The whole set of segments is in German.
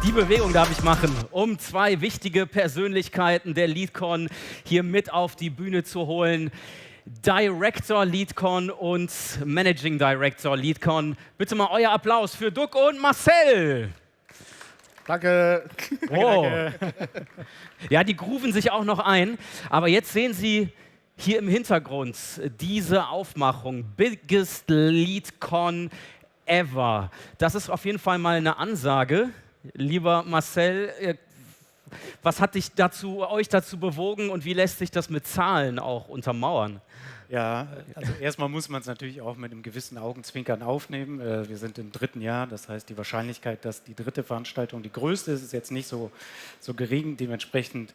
Die Bewegung darf ich machen, um zwei wichtige Persönlichkeiten der LeadCon hier mit auf die Bühne zu holen. Director LeadCon und Managing Director LeadCon. Bitte mal euer Applaus für Duck und Marcel. Danke. Oh. Danke. Ja, die grooven sich auch noch ein. Aber jetzt sehen Sie hier im Hintergrund diese Aufmachung. Biggest LeadCon ever. Das ist auf jeden Fall mal eine Ansage. Lieber Marcel, was hat euch dazu bewogen und wie lässt sich das mit Zahlen auch untermauern? Ja, also erstmal muss man es natürlich auch mit einem gewissen Augenzwinkern aufnehmen. Wir sind im 3. Jahr, das heißt, die Wahrscheinlichkeit, dass die 3. Veranstaltung die größte ist, ist jetzt nicht so gering. Dementsprechend,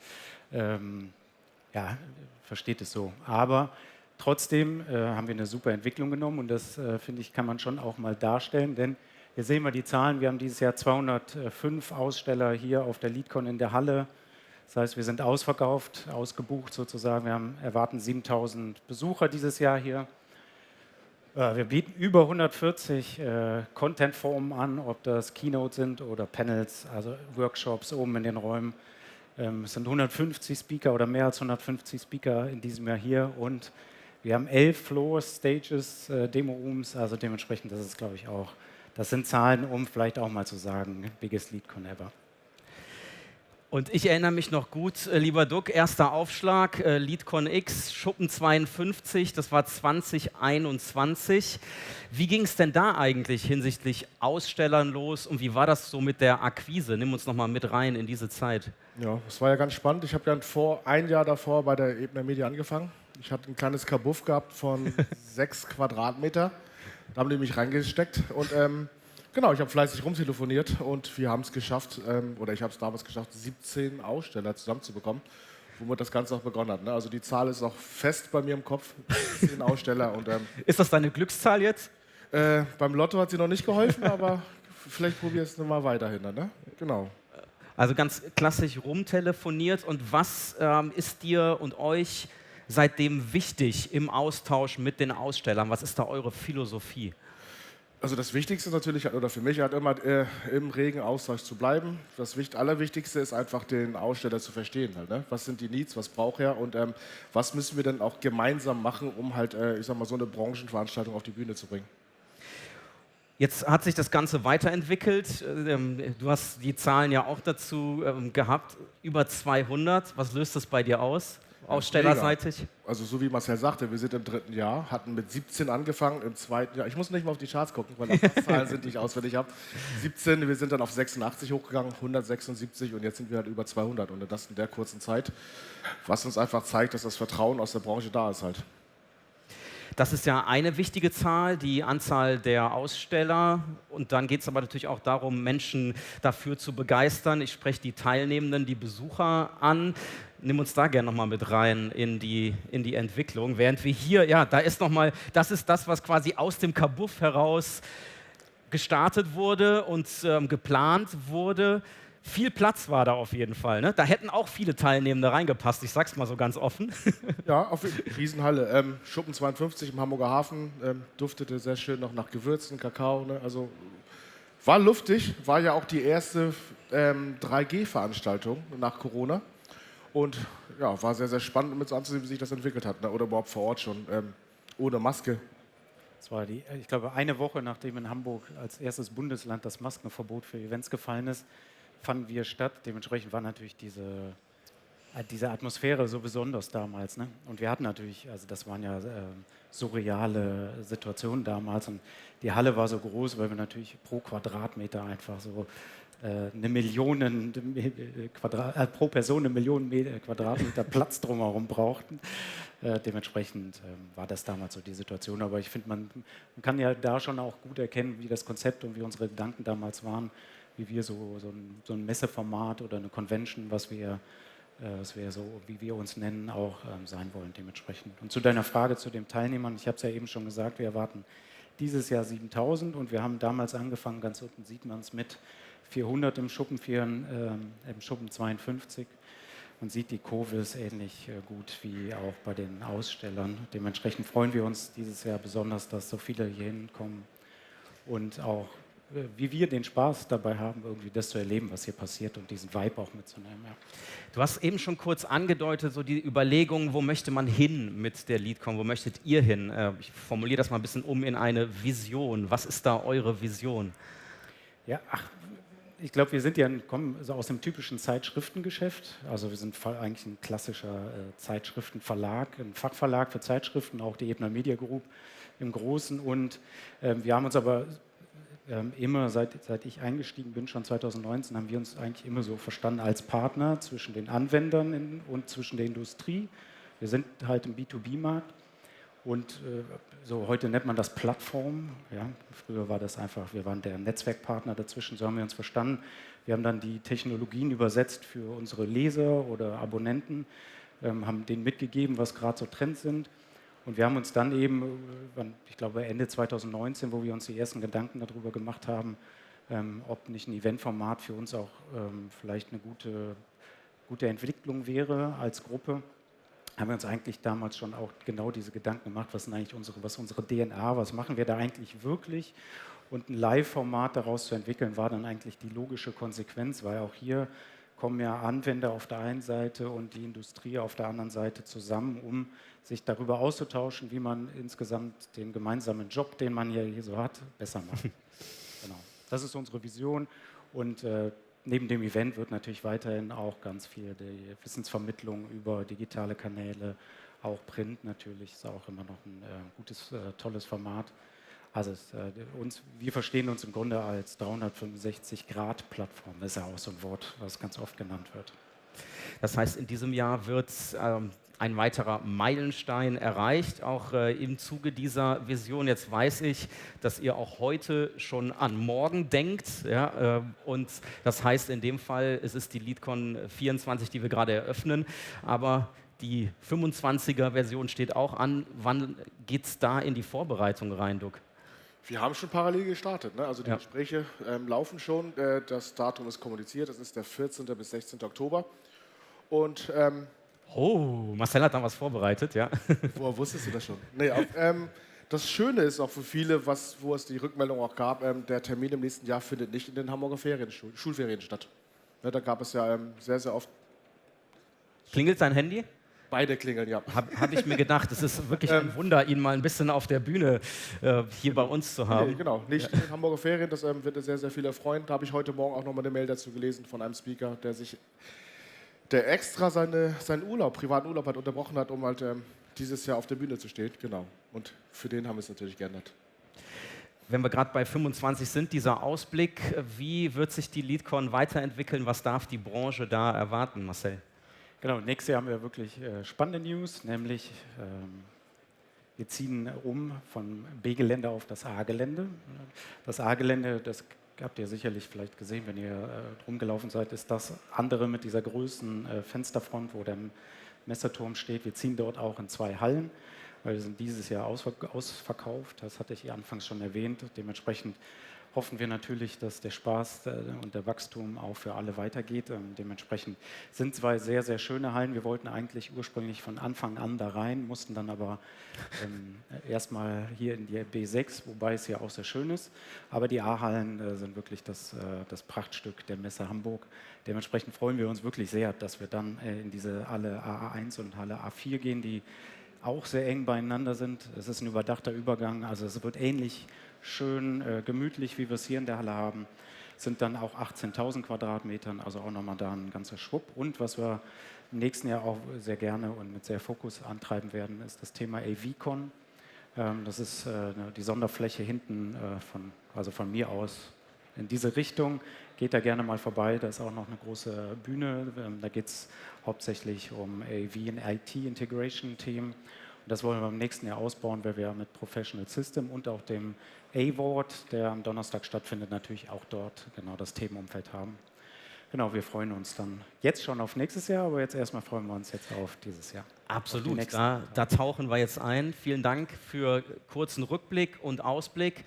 ja, versteht es so. Aber trotzdem haben wir eine super Entwicklung genommen und das, finde ich, kann man schon auch mal darstellen, denn hier sehen wir die Zahlen. Wir haben dieses Jahr 205 Aussteller hier auf der LeadCon in der Halle. Das heißt, wir sind ausverkauft, ausgebucht sozusagen. Wir erwarten 7.000 Besucher dieses Jahr hier. Wir bieten über 140 Content-Formen an, ob das Keynote sind oder Panels, also Workshops oben in den Räumen. Es sind 150 Speaker oder mehr als 150 Speaker in diesem Jahr hier und wir haben 11 Floors, Stages, Demo-Rooms, also dementsprechend, das ist, glaube ich, auch, das sind Zahlen, um vielleicht auch mal zu sagen, biggest LeadCon ever. Und ich erinnere mich noch gut, lieber Duck, erster Aufschlag, LeadCon X, Schuppen 52, das war 2021. Wie ging es denn da eigentlich hinsichtlich Ausstellern los und wie war das so mit der Akquise? Nimm uns noch mal mit rein in diese Zeit. Ja, das war ja ganz spannend. Ich habe ja ein Jahr davor bei der Ebner Media angefangen. Ich hatte ein kleines Kabuff gehabt von 6 Quadratmeter. Da haben die mich reingesteckt und genau, ich habe fleißig rumtelefoniert und wir haben es geschafft, oder ich habe es damals geschafft, 17 Aussteller zusammenzubekommen, womit das Ganze auch begonnen hat. Ne? Also die Zahl ist auch fest bei mir im Kopf, 10 Aussteller. Und, ist das deine Glückszahl jetzt? Beim Lotto hat sie noch nicht geholfen, aber vielleicht probier es nochmal weiterhin. Ne? Genau. Also ganz klassisch rumtelefoniert. Und was ist dir und euch seitdem wichtig im Austausch mit den Ausstellern? Was ist da eure Philosophie? Also das Wichtigste natürlich, oder für mich halt immer im regen Austausch zu bleiben. Das Allerwichtigste ist einfach, den Aussteller zu verstehen. Halt, ne? Was sind die Needs, was braucht er und was müssen wir denn auch gemeinsam machen, um halt, ich sag mal, so eine Branchenveranstaltung auf die Bühne zu bringen. Jetzt hat sich das Ganze weiterentwickelt. Du hast die Zahlen ja auch dazu gehabt, über 200. Was löst das bei dir aus? Ausstellerseitig? Also so wie Marcel sagte, wir sind im 3. Jahr, hatten mit 17 angefangen, im 2. Jahr, ich muss nicht mal auf die Charts gucken, weil das Zahlen sind, die ich auswendig habe. 17, wir sind dann auf 86 hochgegangen, 176 und jetzt sind wir halt über 200 und das in der kurzen Zeit, was uns einfach zeigt, dass das Vertrauen aus der Branche da ist halt. Das ist ja eine wichtige Zahl, die Anzahl der Aussteller. Und dann geht es aber natürlich auch darum, Menschen dafür zu begeistern. Ich spreche die Teilnehmenden, die Besucher an. Nimm uns da gerne nochmal mit rein in die Entwicklung. Während wir hier, ja, da ist nochmal, das ist das, was quasi aus dem Kabuff heraus gestartet wurde und geplant wurde. Viel Platz war da auf jeden Fall. Ne? Da hätten auch viele Teilnehmende reingepasst, ich sag's mal so ganz offen. Ja, auf Riesenhalle. Schuppen 52 im Hamburger Hafen, duftete sehr schön noch nach Gewürzen, Kakao. Ne? Also war luftig, war ja auch die erste 3G-Veranstaltung nach Corona. Und ja, war sehr, sehr spannend, mit so anzusehen, wie sich das entwickelt hat. Ne? Oder überhaupt vor Ort schon, ohne Maske. Das war ich glaube, eine Woche nachdem in Hamburg als erstes Bundesland das Maskenverbot für Events gefallen ist, fanden wir statt. Dementsprechend war natürlich diese Atmosphäre so besonders damals. Ne? Und wir hatten natürlich, also das waren ja surreale Situationen damals. Und die Halle war so groß, weil wir natürlich pro Quadratmeter einfach so pro Person 1 Million Quadratmeter Platz drumherum brauchten. Dementsprechend war das damals so die Situation. Aber ich finde, man kann ja da schon auch gut erkennen, wie das Konzept und wie unsere Gedanken damals waren, wie wir so ein Messeformat oder eine Convention, was wir so, wie wir uns nennen, auch sein wollen dementsprechend. Und zu deiner Frage zu den Teilnehmern, ich habe es ja eben schon gesagt, wir erwarten dieses Jahr 7.000 und wir haben damals angefangen, ganz unten sieht man es mit 400 im Schuppen 52 und sieht, die Kurve ist ähnlich gut wie auch bei den Ausstellern. Dementsprechend freuen wir uns dieses Jahr besonders, dass so viele hier hinkommen und auch wie wir den Spaß dabei haben, irgendwie das zu erleben, was hier passiert und diesen Vibe auch mitzunehmen. Ja. Du hast eben schon kurz angedeutet, so die Überlegung, wo möchte man hin mit der LeadCon, wo möchtet ihr hin? Ich formuliere das mal ein bisschen um in eine Vision. Was ist da eure Vision? Ja, ich glaube, wir kommen so aus dem typischen Zeitschriftengeschäft. Also wir sind eigentlich ein klassischer Zeitschriftenverlag, ein Fachverlag für Zeitschriften, auch die Ebner Media Group im Großen. Und wir haben uns aber immer, seit ich eingestiegen bin, schon 2019, haben wir uns eigentlich immer so verstanden als Partner zwischen den Anwendern und zwischen der Industrie. Wir sind halt im B2B-Markt und so heute nennt man das Plattform. Ja. Früher war das einfach, wir waren der Netzwerkpartner dazwischen, so haben wir uns verstanden. Wir haben dann die Technologien übersetzt für unsere Leser oder Abonnenten, haben denen mitgegeben, was gerade so Trends sind. Und wir haben uns dann eben, ich glaube Ende 2019, wo wir uns die ersten Gedanken darüber gemacht haben, ob nicht ein Eventformat für uns auch vielleicht eine gute Entwicklung wäre als Gruppe, haben wir uns eigentlich damals schon auch genau diese Gedanken gemacht, was unsere DNA, was machen wir da eigentlich wirklich? Und ein Live-Format daraus zu entwickeln, war dann eigentlich die logische Konsequenz, weil auch hier kommen ja Anwender auf der einen Seite und die Industrie auf der anderen Seite zusammen, um sich darüber auszutauschen, wie man insgesamt den gemeinsamen Job, den man hier so hat, besser macht. Genau. Das ist unsere Vision und neben dem Event wird natürlich weiterhin auch ganz viel die Wissensvermittlung über digitale Kanäle, auch Print natürlich, ist auch immer noch ein gutes, tolles Format. Also wir verstehen uns im Grunde als 365-Grad-Plattform. Das ist ja auch so ein Wort, was ganz oft genannt wird. Das heißt, in diesem Jahr wird ein weiterer Meilenstein erreicht, auch im Zuge dieser Vision. Jetzt weiß ich, dass ihr auch heute schon an morgen denkt. Ja, und das heißt in dem Fall, es ist die LeadCon 24, die wir gerade eröffnen, aber die 25er-Version steht auch an. Wann geht es da in die Vorbereitung rein, Duck? Wir haben schon parallel gestartet. Ne? Also die Gespräche laufen schon. Das Datum ist kommuniziert. Das ist der 14. bis 16. Oktober. Und Marcel hat da was vorbereitet, ja. woher wusstest du das schon? Nee, das Schöne ist auch für viele, wo es die Rückmeldung auch gab, der Termin im nächsten Jahr findet nicht in den Hamburger Schulferien statt. Ne, da gab es ja sehr, sehr oft... Klingelt dein Handy? Beide klingeln, ja. Hab ich mir gedacht, es ist wirklich ein Wunder, ihn mal ein bisschen auf der Bühne hier bei uns zu haben. Nee, genau, nicht in den Hamburger Ferien, das wird sehr, sehr viele freuen. Da habe ich heute Morgen auch nochmal eine Mail dazu gelesen von einem Speaker, der extra seinen privaten Urlaub hat unterbrochen hat, um halt dieses Jahr auf der Bühne zu stehen. Genau. Und für den haben wir es natürlich geändert. Wenn wir gerade bei 25 sind, dieser Ausblick, wie wird sich die LeadCon weiterentwickeln? Was darf die Branche da erwarten, Marcel? Genau, nächstes Jahr haben wir wirklich spannende News, nämlich wir ziehen um vom B-Gelände auf das A-Gelände. Das A-Gelände, das habt ihr sicherlich vielleicht gesehen, wenn ihr rumgelaufen seid, ist das andere mit dieser größten Fensterfront, wo der Messeturm steht. Wir ziehen dort auch in 2 Hallen, weil wir sind dieses Jahr ausverkauft. Das hatte ich ja anfangs schon erwähnt. Dementsprechend hoffen wir natürlich, dass der Spaß und der Wachstum auch für alle weitergeht. Dementsprechend sind 2 sehr, sehr schöne Hallen. Wir wollten eigentlich ursprünglich von Anfang an da rein, mussten dann aber erstmal hier in die B6, wobei es ja auch sehr schön ist. Aber die A-Hallen sind wirklich das Prachtstück der Messe Hamburg. Dementsprechend freuen wir uns wirklich sehr, dass wir dann in diese Halle AA1 und Halle A4 gehen, die auch sehr eng beieinander sind. Es ist ein überdachter Übergang, also es wird ähnlich schön gemütlich, wie wir es hier in der Halle haben. Sind dann auch 18.000 Quadratmetern, also auch nochmal da ein ganzer Schwupp. Und was wir im nächsten Jahr auch sehr gerne und mit sehr Fokus antreiben werden, ist das Thema AVCon. Das ist die Sonderfläche hinten von mir aus in diese Richtung. Geht da gerne mal vorbei, da ist auch noch eine große Bühne. Da geht es hauptsächlich um AV und IT-Integration-Themen. Das wollen wir im nächsten Jahr ausbauen, weil wir mit Professional System und auch dem A-Ward, der am Donnerstag stattfindet, natürlich auch dort genau das Themenumfeld haben. Genau, wir freuen uns dann jetzt schon auf nächstes Jahr, aber jetzt erstmal freuen wir uns jetzt auf dieses Jahr. Absolut, da tauchen wir jetzt ein. Vielen Dank für kurzen Rückblick und Ausblick.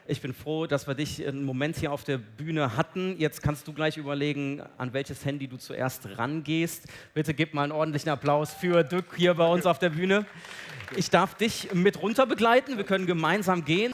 Ich bin froh, dass wir dich einen Moment hier auf der Bühne hatten. Jetzt kannst du gleich überlegen, an welches Handy du zuerst rangehst. Bitte gib mal einen ordentlichen Applaus für Duck hier bei uns auf der Bühne. Ich darf dich mit runter begleiten. Wir können gemeinsam gehen.